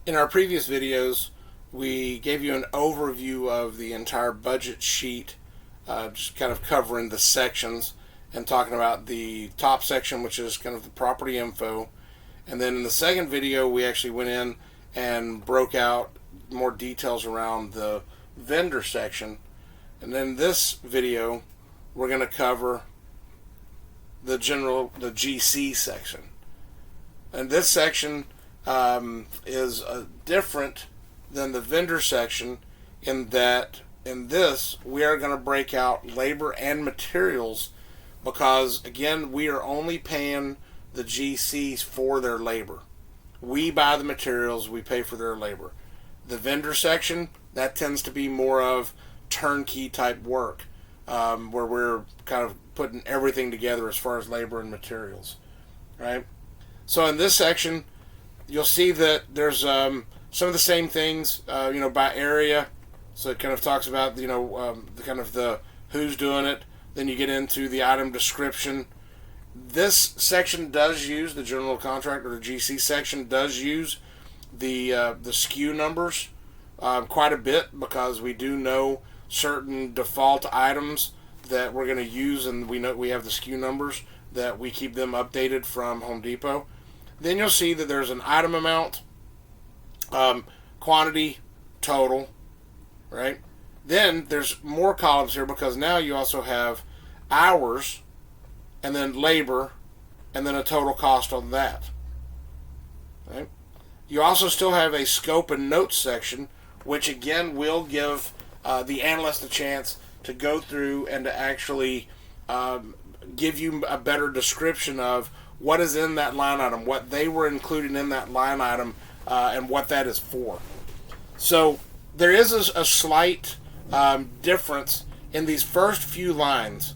In our previous videos, we gave you an overview of the entire budget sheet, just kind of covering the sections and talking about the top section, which is kind of the property info. And then in the second video, we actually went in and broke out more details around the vendor section. And then this video, we're going to cover the GC section. And this section is different than the vendor section in that in this we are going to break out labor and materials, because again we are only paying the GCs for their labor. We buy the materials, we pay for their labor. The vendor section, that tends to be more of turnkey type work, where we're kind of putting everything together as far as labor and materials, right? So in this section, you'll see that there's some of the same things, by area. So it kind of talks about, the kind of the who's doing it. Then you get into the item description. This section does use the general contractor, the GC section does use the SKU numbers quite a bit, because we do know certain default items that we're going to use, and we know we have the SKU numbers that we keep them updated from Home Depot. Then you'll see that there's an item amount, quantity, total, right? Then there's more columns here, because now you also have hours, and then labor, and then a total cost on that. Right? You also still have a scope and notes section, which again will give the analyst a chance to go through and to actually give you a better description of what is in that line item, what they were including in that line item, and what that is for. So there is a slight difference in these first few lines,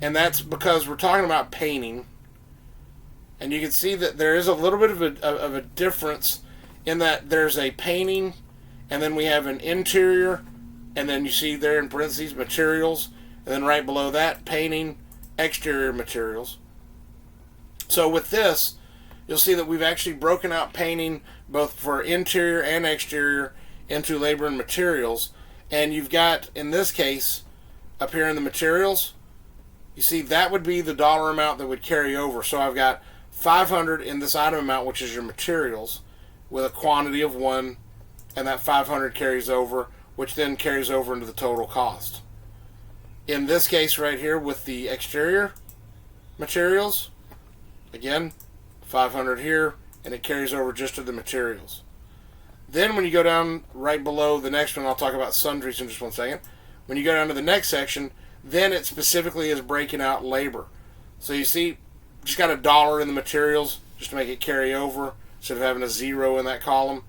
and that's because we're talking about painting, and you can see that there is a little bit of a difference in that there's a painting, and then we have an interior, and then you see there in parentheses materials, and then right below that painting, exterior materials. So with this, you'll see that we've actually broken out painting both for interior and exterior into labor and materials. And you've got, in this case, up here in the materials, you see that would be the dollar amount that would carry over. So I've got 500 in this item amount, which is your materials, with a quantity of 1, and that 500 carries over, which then carries over into the total cost. In this case right here with the exterior materials, again, 500 here, and it carries over just to the materials. Then when you go down right below the next one, I'll talk about sundries in just one second. When you go down to the next section, then it specifically is breaking out labor. So you see, just got $1 in the materials just to make it carry over instead of having a 0 in that column.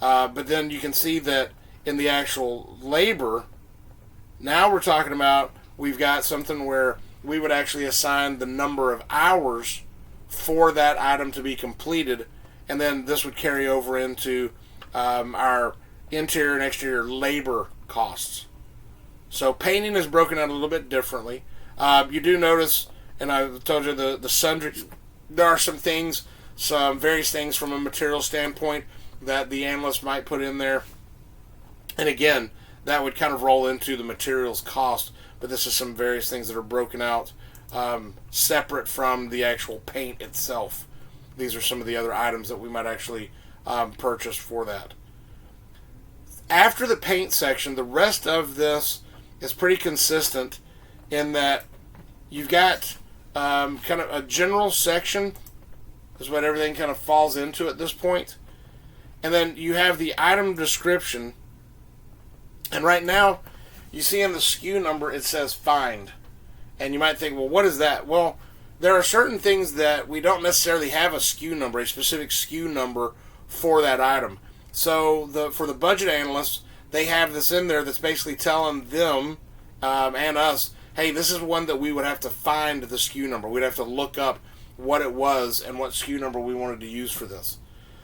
But then you can see that in the actual labor, now we're talking about we've got something where we would actually assign the number of hours for that item to be completed, and then this would carry over into our interior and exterior labor costs. So painting is broken out a little bit differently. You do notice, and I told you the sundries, there are some things, some various things from a material standpoint that the analyst might put in there. And again, that would kind of roll into the materials cost, but this is some various things that are broken out separate from the actual paint itself. These are some of the other items that we might actually purchase for that. After the paint section, the rest of this is pretty consistent in that you've got kind of a general section is what everything kind of falls into at this point. And then you have the item description. And right now, you see in the SKU number, it says find. And you might think, well, what is that? Well, there are certain things that we don't necessarily have a SKU number, a specific SKU number for that item. So for the budget analysts, they have this in there that's basically telling them and us, hey, this is one that we would have to find the SKU number. We'd have to look up what it was and what SKU number we wanted to use for this.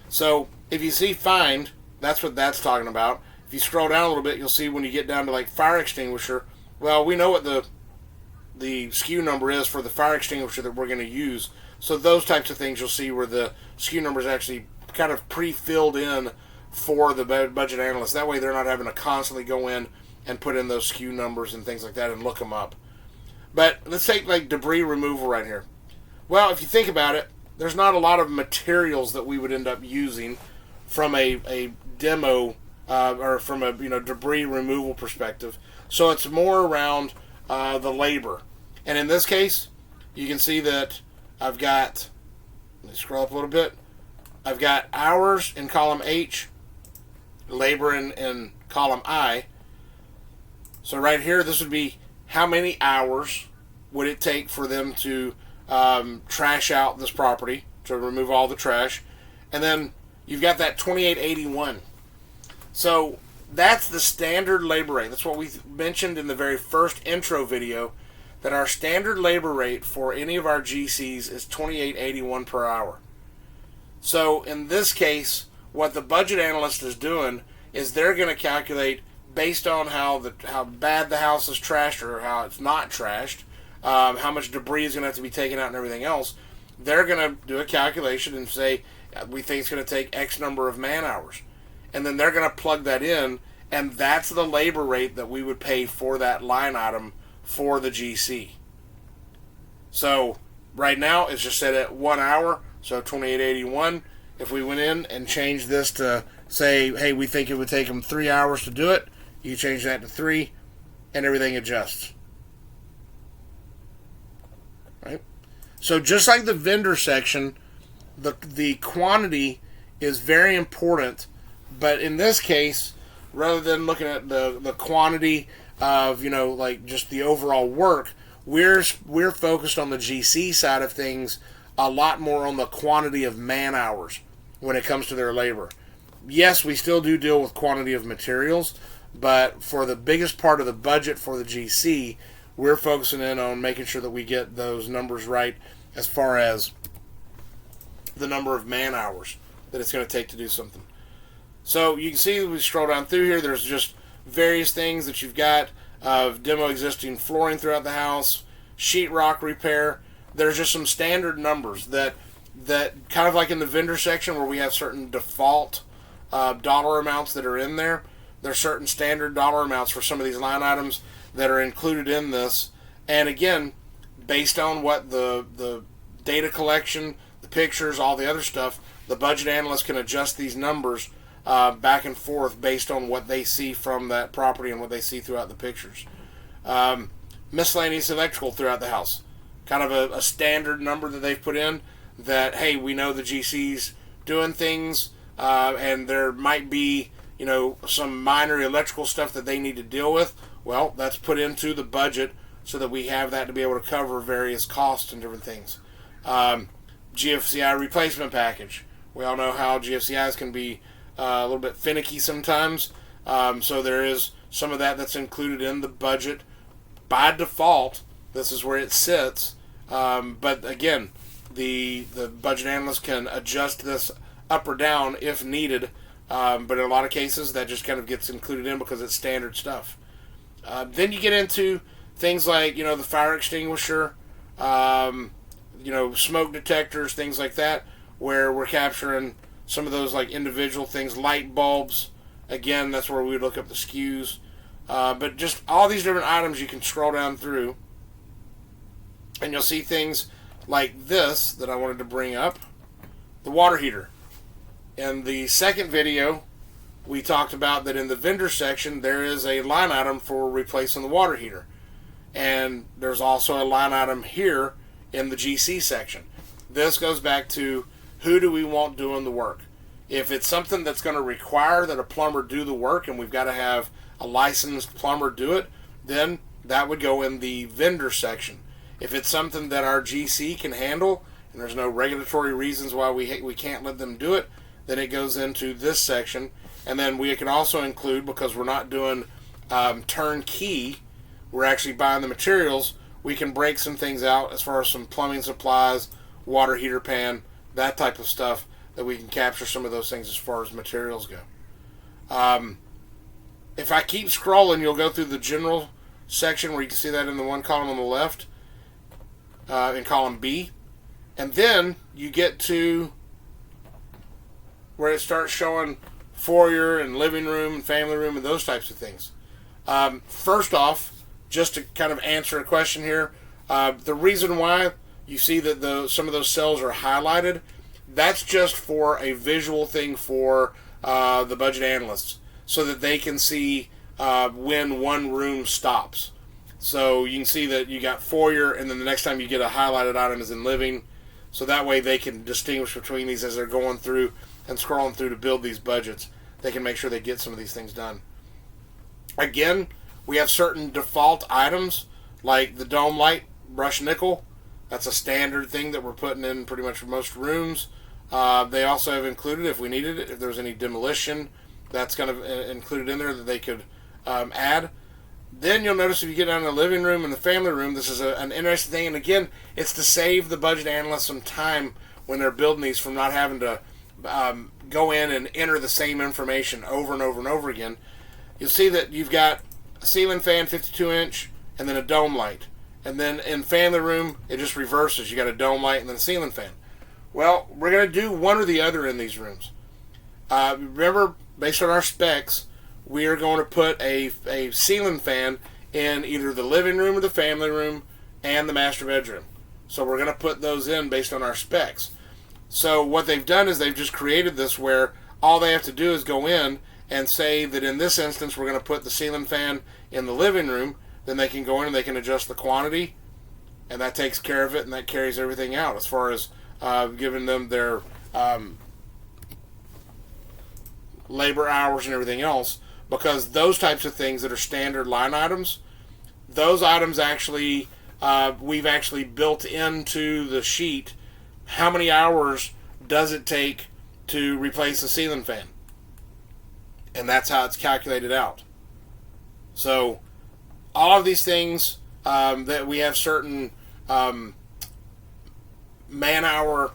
So if you see find, that's what that's talking about. If you scroll down a little bit, you'll see when you get down to like fire extinguisher, well, we know what the SKU number is for the fire extinguisher that we're going to use. So those types of things you'll see where the SKU number is actually kind of pre-filled in for the budget analyst. That way they're not having to constantly go in and put in those SKU numbers and things like that and look them up. But let's take like debris removal right here. Well, if you think about it, there's not a lot of materials that we would end up using from a demo or from a debris removal perspective. So it's more around the labor. And in this case, you can see that I've got, let me scroll up a little bit, I've got hours in column H, labor in column I. So right here, this would be how many hours would it take for them to trash out this property, to remove all the trash. And then you've got that 2881. So that's the standard labor rate. That's what we mentioned in the very first intro video, that our standard labor rate for any of our GCs is $28.81 per hour. So in this case, what the budget analyst is doing is they're going to calculate based on how bad the house is trashed or how it's not trashed, how much debris is going to have to be taken out and everything else. They're going to do a calculation and say, we think it's going to take X number of man hours. And then they're going to plug that in, and that's the labor rate that we would pay for that line item for the GC. So right now it's just set at 1 hour, so $28.81. If we went in and changed this to say, hey, we think it would take them 3 hours to do it, you change that to 3, and everything adjusts. Right? So just like the vendor section, the quantity is very important, but in this case, rather than looking at the quantity of, like just the overall work, we're focused on the GC side of things a lot more on the quantity of man hours when it comes to their labor. Yes, we still do deal with quantity of materials, but for the biggest part of the budget for the GC, we're focusing in on making sure that we get those numbers right as far as the number of man hours that it's going to take to do something. So you can see, we scroll down through here, there's just various things that you've got of demo existing flooring throughout the house, sheetrock repair. There's just some standard numbers that kind of like in the vendor section where we have certain default dollar amounts that are in there. There's certain standard dollar amounts for some of these line items that are included in this. And again, based on what the data collection, the pictures, all the other stuff, the budget analyst can adjust these numbers back and forth based on what they see from that property and what they see throughout the pictures. Miscellaneous electrical throughout the house. Kind of a standard number that they've put in that, hey, we know the GC's doing things and there might be, some minor electrical stuff that they need to deal with. Well, that's put into the budget so that we have that to be able to cover various costs and different things. GFCI replacement package. We all know how GFCIs can be a little bit finicky sometimes. So there is some of that that's included in the budget. By default, this is where it sits. But again, the budget analyst can adjust this up or down if needed. But in a lot of cases, that just kind of gets included in because it's standard stuff. Then you get into things like, the fire extinguisher, smoke detectors, things like that, where we're capturing some of those like individual things, light bulbs. Again, that's where we would look up the SKUs. But just all these different items you can scroll down through, and you'll see things like this that I wanted to bring up. The water heater. In the second video, we talked about that in the vendor section, there is a line item for replacing the water heater. And there's also a line item here in the GC section. This goes back to who do we want doing the work. If it's something that's going to require that a plumber do the work and we've got to have a licensed plumber do it, then that would go in the vendor section. If it's something that our GC can handle and there's no regulatory reasons why we can't let them do it, then it goes into this section. And then we can also include, because we're not doing turnkey, we're actually buying the materials, we can break some things out as far as some plumbing supplies, water heater pan, that type of stuff, that we can capture some of those things as far as materials go. If I keep scrolling, you'll go through the general section where you can see that in the one column on the left, in column B. And then you get to where it starts showing foyer and living room and family room and those types of things. First off, just to kind of answer a question here, the reason why you see that some of those cells are highlighted, that's just for a visual thing for the budget analysts, so that they can see when one room stops. So you can see that you got foyer, and then the next time you get a highlighted item is in living. So that way they can distinguish between these as they're going through and scrolling through to build these budgets. They can make sure they get some of these things done. Again, we have certain default items like the dome light, brushed nickel. That's a standard thing that we're putting in pretty much for most rooms. They also have included, if we needed it, if there's any demolition, that's kind of included in there that they could add. Then you'll notice if you get down to the living room and the family room, this is an interesting thing. And again, it's to save the budget analysts some time when they're building these from not having to go in and enter the same information over and over and over again. You'll see that you've got a ceiling fan, 52-inch, and then a dome light. And then in family room, it just reverses. You got a dome light and then a ceiling fan. Well, we're going to do one or the other in these rooms. Remember, based on our specs, we are going to put a ceiling fan in either the living room or the family room and the master bedroom. So we're going to put those in based on our specs. So what they've done is they've just created this where all they have to do is go in and say that in this instance we're going to put the ceiling fan in the living room. Then they can go in and they can adjust the quantity, and that takes care of it, and that carries everything out as far as giving them their labor hours and everything else. Because those types of things that are standard line items, those items actually, we've actually built into the sheet how many hours does it take to replace a ceiling fan. And that's how it's calculated out. So all of these things that we have certain man-hour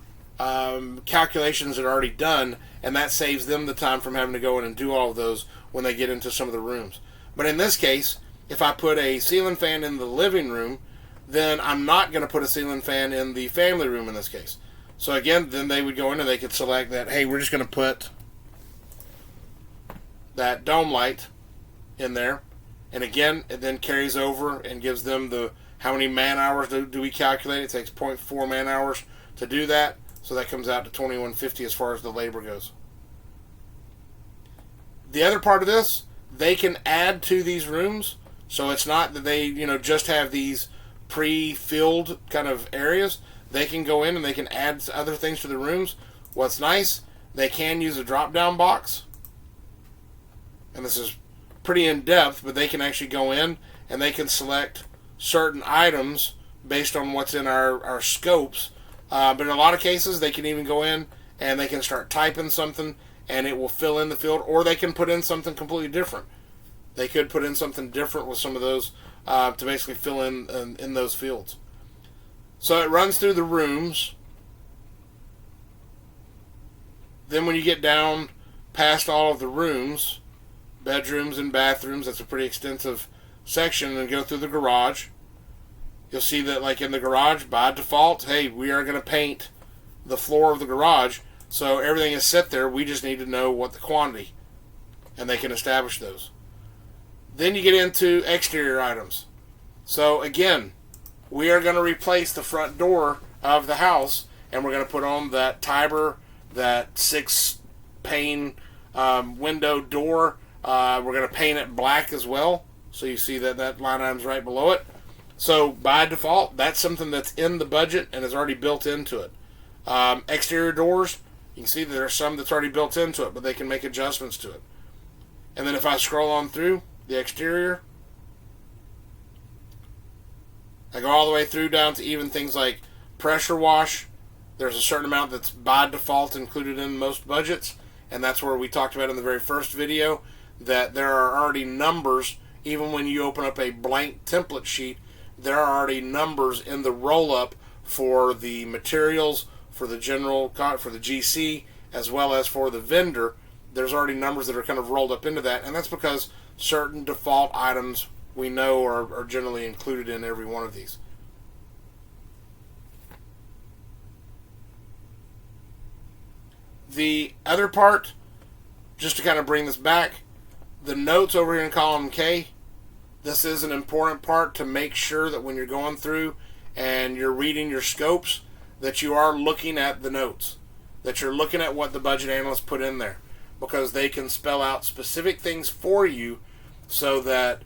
calculations that are already done, and that saves them the time from having to go in and do all of those when they get into some of the rooms. But in this case, if I put a ceiling fan in the living room, then I'm not going to put a ceiling fan in the family room in this case. So again, then they would go in and they could select that, hey, we're just going to put that dome light in there. And again, it then carries over and gives them the how many man hours do we calculate. It takes 0.4 man hours to do that. So that comes out to 2150 as far as the labor goes. The other part of this, they can add to these rooms. So it's not that they, just have these pre-filled kind of areas. They can go in and they can add other things to the rooms. What's nice, they can use a drop-down box. And this is pretty in-depth, but they can actually go in and they can select certain items based on what's in our scopes. But in a lot of cases, they can even go in and they can start typing something and it will fill in the field, or they can put in something completely different. They could put in something different with some of those to basically fill in those fields. So it runs through the rooms. Then when you get down past all of the rooms, bedrooms and bathrooms, that's a pretty extensive section, and go through the garage, you'll see that like in the garage, by default, hey, we are going to paint the floor of the garage, so everything is set there. We just need to know what the quantity, and they can establish those. Then you get into exterior items. So again, we are going to replace the front door of the house, and we're going to put on that Tiber, that 6-pane window door. We're going to paint it black as well, so you see that line item's right below it. So by default, that's something that's in the budget and is already built into it. Exterior doors, you can see that there's some that's already built into it, but they can make adjustments to it. And then if I scroll on through the exterior, I go all the way through down to even things like pressure wash. There's a certain amount that's by default included in most budgets, and that's where we talked about in the very first video that there are already numbers. Even when you open up a blank template sheet, there are already numbers in the roll-up for the materials, for the general, for the GC, as well as for the vendor. There's already numbers that are kind of rolled up into that, and that's because certain default items we know are generally included in every one of these. The other part just to kind of bring this back, the notes over here in column K, this is an important part to make sure that when you're going through and you're reading your scopes, that you are looking at the notes, that you're looking at what the budget analyst put in there, because they can spell out specific things for you so that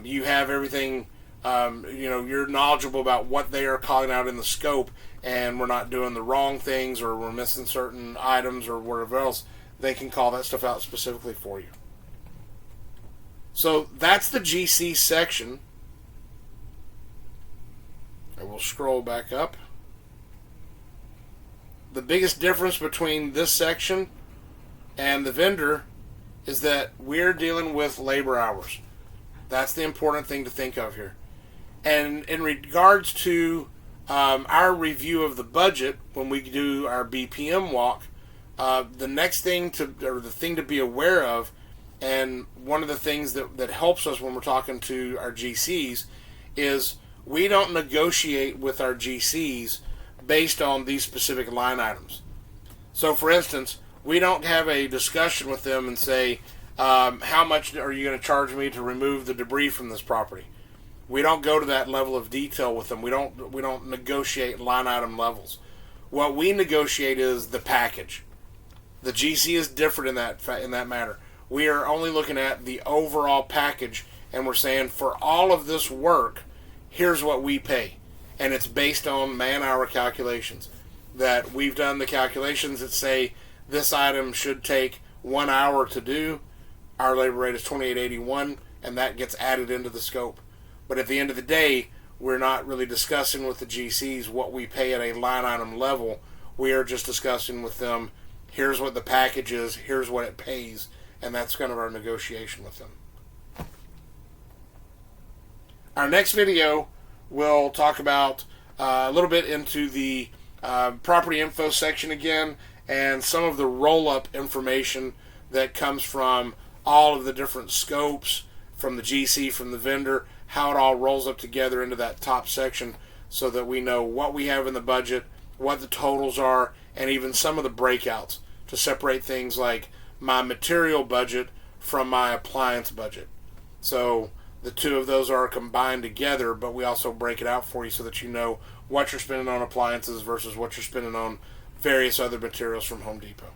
you have everything, you're knowledgeable about what they are calling out in the scope, and we're not doing the wrong things or we're missing certain items or whatever else. They can call that stuff out specifically for you. So that's the GC section. I will scroll back up. The biggest difference between this section and the vendor is that we're dealing with labor hours. That's the important thing to think of here. And in regards to our review of the budget, when we do our BPM walk, the next thing the thing to be aware of, and one of the things that helps us when we're talking to our GCs, is we don't negotiate with our GCs based on these specific line items. So, for instance, we don't have a discussion with them and say, how much are you going to charge me to remove the debris from this property? We don't go to that level of detail with them. We don't negotiate line item levels. What we negotiate is the package. The GC is different in that matter. We are only looking at the overall package, and we're saying for all of this work, here's what we pay. And it's based on man-hour calculations. That we've done the calculations that say this item should take 1 hour to do. Our labor rate is $28.81, and that gets added into the scope. But at the end of the day, we're not really discussing with the GCs what we pay at a line item level. We are just discussing with them, here's what the package is, here's what it pays, and that's kind of our negotiation with them. Our next video, we'll talk about a little bit into the property info section again, and some of the roll-up information that comes from all of the different scopes, from the GC, from the vendor, how it all rolls up together into that top section so that we know what we have in the budget, what the totals are, and even some of the breakouts to separate things like my material budget from my appliance budget. So the two of those are combined together, but we also break it out for you so that you know what you're spending on appliances versus what you're spending on various other materials from Home Depot.